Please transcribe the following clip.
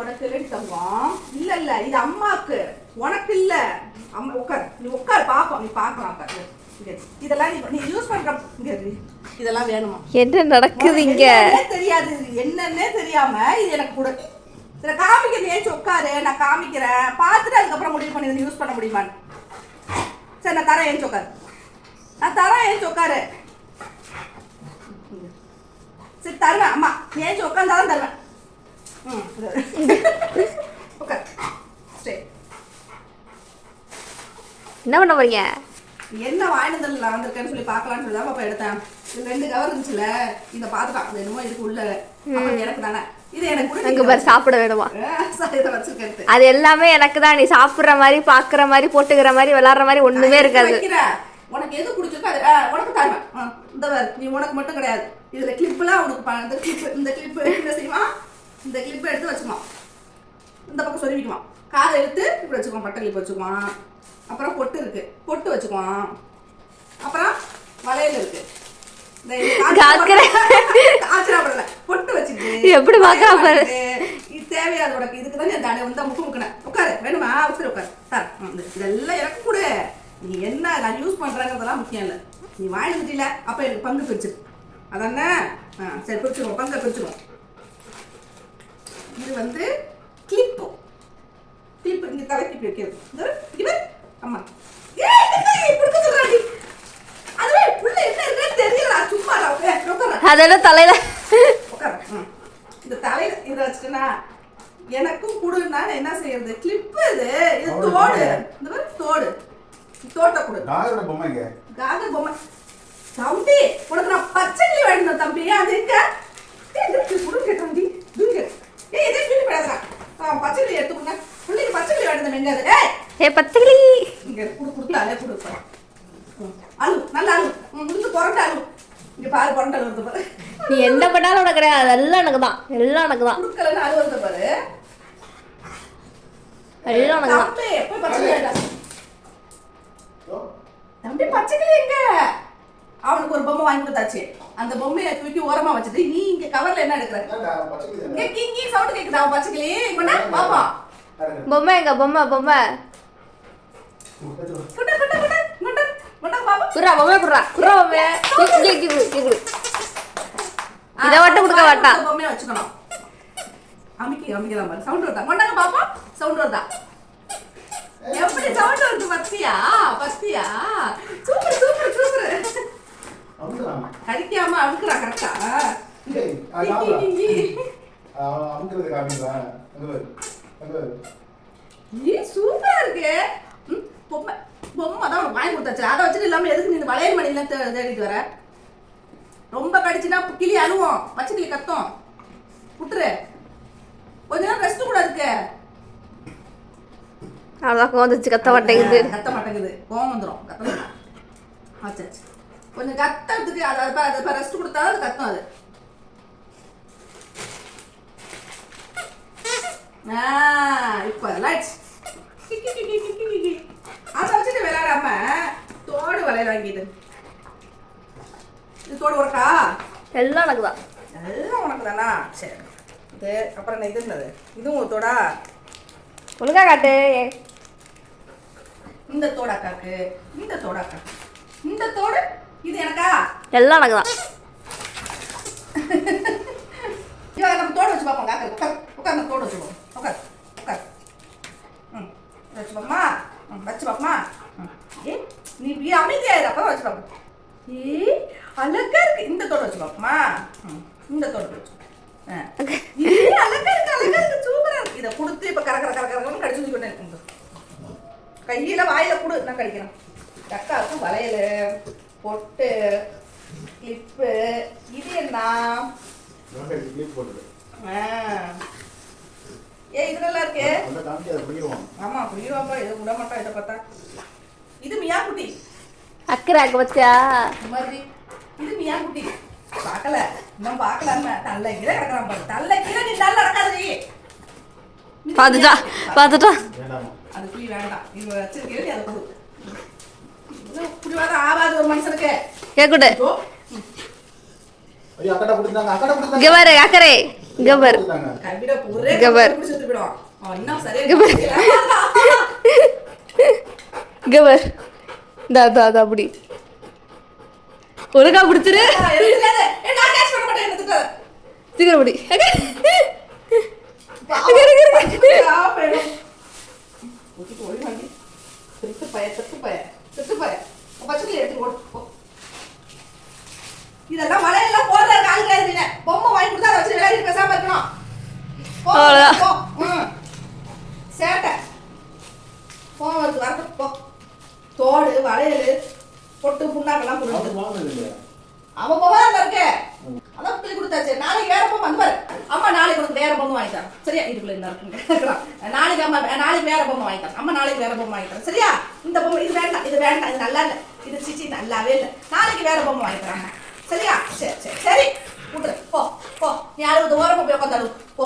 உனக்கு இல்லடி தங்கம். இல்ல இல்ல இது அம்மாக்கு, உனக்கு இல்ல. அம்மா உட்கார், நீ உட்கார் பாப்போம், நீ பார்க்கலாம். இதெல்லாம் நீ யூஸ் பண்ற இதெல்லாம் வேணுமா? என்ன நடக்குது இங்க? தெரியாது, என்னன்னே தெரியாம இது எனக்கு கொடு. இதை காமிக்கிறது ஏன் உட்காரு, நான் காமிக்கிறேன், பார்த்துட்டு அதுக்கப்புறம் முடிவு பண்ணி யூஸ் பண்ண முடியுமான்னு. சரி நான் தரேன், ஏன் உட்காரு, நான் தரேன், ஏன் உட்காரு. சரி தருவேன், அம்மா ஏன் உட்காந்தாலும் தருவேன். உட்கார். சரி என்ன பண்ண போறீங்க? என்ன வாங்கினதில் நான் வந்திருக்கேன்னு சொல்லி பார்க்கலான்னு சொல்லி தான் பாப்பா எடுத்தேன். இது 2 கவர் இருந்துச்சுல, இதை பார்த்துட்டான். அது என்னமோ இதுக்கு உள்ள எனக்கு தானே, இது எனக்கு பாரு சாப்பிட வேணுமா? இதை வச்சிருக்கேன். அது எல்லாமே எனக்கு தான். நீ சாப்பிடுற மாதிரி, பாக்குற மாதிரி, போட்டுக்கிற மாதிரி, விளையாடுற மாதிரி ஒண்ணுமே இருக்காது. உனக்கு எது பிடிச்சிருக்கோ அது உனக்கு தருவேன். இந்த நீ உனக்கு மட்டும் கிடையாது, இதுல கிளிப்லாம் உனக்கு இந்த கிளிப் என்ன செய்வான், இந்த கிளிப்பை எடுத்து வச்சுக்குவான், இந்த பக்கம் சொருவிக்குவான், காதை எடுத்து இப்படி வச்சுக்குவான், பட்டை கிளிப் வச்சுக்குவான். அப்புறம் பொட்டு இருக்கு, பொட்டு வச்சுக்குவான். அப்புறம் வளையல் இருக்கு, பொட்டு வச்சுட்டு எப்படி பாக்க இது தேவையாது உனக்கு. இதுக்கு தான் தடை வந்து முக்கு முக்கினேன். உட்காரு, வேணுமா? உட்காரு உட்காரு சார். இதெல்லாம் எனக்கு கூட நீ என்ன நான் யூஸ் பண்றேங்கிறதெல்லாம் முக்கியம் இல்லை. நீ வாங்கிட்டுல அப்ப எனக்கு பங்கு பிரிச்சு அதானே. சரி பிரிச்சுருவோம், பங்கை பிரிச்சுருவோம். இது வந்து கிளிப்பு, கிளிப்பு இங்க தலைக்கு வைக்கிறது. இது அம்மா அதெல்லாம் தலையில இந்த தலையில இதை வச்சுட்டா எனக்கும் கொடுன்னா என்ன செய்யறது? கிளிப்பு இது, இது தோடு, இந்த மாதிரி தோடு, தோட்டை கொடு. காகரோட பொம்மைங்க, காகர் பொம்மை. தம்பி உனக்கு நான் பச்சை கிளி வேணும் தம்பி, அது எங்க கொடுங்க தம்பி. ஏய் இதே கிளி பேசுறா, பச்சை கிளி எடுத்துக்கோங்க. புள்ளிக்கு பச்சை கிளி வேணும் எங்க? அது ஏய் பச்சை கிளி இங்க கொடுத்தாலே கொடுப்பா. அழு நல்லா அழு, முடிஞ்சு புரண்டு அழு. இங்க பாரு புரண்டு அழுவது பாரு. நீ என்ன பண்ணாலும் உனக்கு கிடையாது, அதெல்லாம் எனக்கு தான், எல்லாம் எனக்கு தான். கொடுக்கலன்னு அழுவது பாரு, எல்லாம் எனக்கு தான். தம்பி போய் பச்சை கிளி வேண்டாம். தம்பி பச்சை கிளி எங்க? அவனுக்கு ஒரு பொம்மை வாங்கி கொடுத்தாச்சு, அந்த பொம்மையை தூக்கி ஓரமா வச்சுட்டு நீ இங்க கவர்ல என்ன எடுக்கிற? இங்க கிங்கி சவுண்ட் கேக்குதா? அவன் பச்சை கிளி கொண்டா பாப்பா. பொம்மை எங்க? பொம்மை பொம்மை குட்டா குட்டா குட்டா குட்டா குட்டா பாப்பா. குறா பொம்மை, குறா குறா பொம்மை. இத மட்டும் கொடுக்க மாட்டா. பொம்மையை வச்சுக்கணும். அமைக்கலாம் பாரு, சவுண்ட் வருதா? கொண்டாங்க பாப்பா, சவுண்ட் வருதா? எப்படி சவுண்ட் வருது பத்தியா? பத்தியா? Super super super. கடிக்காம அமுக்குறா கரெக்டா. சூப்பரா இருக்கு. பொம்மை பொம்மை தான் உனக்கு வாங்கி கொடுத்தாச்சு, அதை வச்சுட்டு இல்லாம எதுக்கு நீ வளையல் மணிலாம் தேடிட்டு வர? ரொம்ப கடிச்சுன்னா கிளி அழுவோம், பச்சை கிளி கத்தும். விட்டுரு, கொஞ்ச நேரம் ரெஸ்ட் கூட இருக்கு. அவ்வளோதான் கோந்துச்சு, கத்த மாட்டேங்குது. கத்த மாட்டேங்குது, கோவம் வந்துடும். கத்த ஆச்சு கொஞ்சம் கத்துறதுக்கு அதை ரெஸ்ட் கொடுத்தாலும் அது கத்தும். அது இப்ப லைட்ஸ் அதை வச்சுட்டு விளையாடாம தோடு வளையல் வாங்கிட்டு. இது தோடு உனக்கா? எல்லாம் எனக்கு தான். எல்லாம் உனக்கு தானா? சரி. இது அப்புறம் என்ன இது இருந்தது? இதுவும் ஒரு தோடா? ஒழுங்கா காட்டு. இந்த தோடு அக்காக்கு, இந்த தோடு அக்காக்கு, இந்த தோடு இது எனக்கா? எல்லாம் எனக்கு தான். இவன் நம்ம தோடு வச்சு பார்ப்போம். காக்க உட்கார் உட்கார், அந்த தோடு வச்சுப்போம். உட்கார் உட்கார். வச்சு பார்ப்போமா? வச்சு பார்ப்போமா? ஏ நீ அமைதியாயிரு, அப்போ வச்சு பார்ப்போம். ஏ அழகா இருக்கு. இந்த தோடு வச்சு பார்ப்போமா? இந்த தோடு வச்சு அழகா இருக்கு, அழகா இருக்கு, சூப்பரா இருக்கு. இதை கொடுத்து இப்ப கரகர கரகரன்னு கடிச்சு வச்சுக்கிட்டேன். கையில வாயில கொடு, நான் கடிக்கிறேன். அக்காவுக்கு வளையல், பொட்டு, கிளிப்பு. இது என்ன? ஏ இது நல்லா இருக்கு. ஆமா புரியுவாப்பா, இதை விட மாட்டா. இதை பார்த்தா இது மியா குட்டி அக்கறாக்கு வச்சா மாதிரி. இது மியா குட்டி பார்க்கல, இன்னும் பார்க்கலாம. தள்ள கீழே கிடக்குறான் பாரு, தள்ள கீழே நீ நல்லா நடக்காது. பாத்துட்டா பாத்துட்டா. அது புளி வேண்டாம், இது வச்சிருக்கே நீ அதை கொடு. புரியாத ஆவாது ஒரு மனுஷனுக்கு. கேக்குடு ஐயா அக்கடா குடுத்தாங்க, அக்கடா குடுத்தாங்க. இங்க பாரு அக்கறை, இங்க பாரு. கவிட ஒரே இங்க பாரு. புடிச்சு விடுவான். அவன் இன்னும் சரியா இங்க பாரு. இங்க பாரு. தா அப்படி ஒருக்கா பிடிச்சிரு. நான் கேட்ச் பண்ண மாட்டேன் என்னத்துக்கு சீக்கிரம் பிடி. இதெல்லாம் மழையெல்லாம் போடுற கால் கிடையாது. பொம்மை வாங்கி கொடுத்தா அதை வச்சு விளையாடி பேசாம இருக்கணும். சேட்டை போவது வரட்டும் போ. தோடு வளையல் பொட்டு புண்ணாக்கெல்லாம் கொடுத்து அவன் பொம்மை தான் இருக்கு. அதான் சொல்லி கொடுத்தாச்சு. நாளைக்கு வேற பொம்மை வந்து பாரு. அம்மா நாளைக்கு உனக்கு வேற பொம்மை வாங்கி தரேன். சரியா? இதுக்குள்ள என்ன இருக்குங்க நாளைக்கு அம்மா நாளைக்கு வேற பொம்மை வாங்கி தரேன். அம்மா நாளைக்கு வேற பொம்மை வாங்கி தரேன். சரியா? இந்த பொம்மை இது வேண்டாம், இது வேண்டாம், இது நல்லா இல்லை, இது சிச்சி நல்லாவே இல்லை. நாளைக்கு வேற பொம்மை வாங்கி தரேன். சரியா? சரி சரி சரி விட்டுரு. போ போ. நீ அழுவது ஓரமா போய் உட்காந்து அழுவு. போ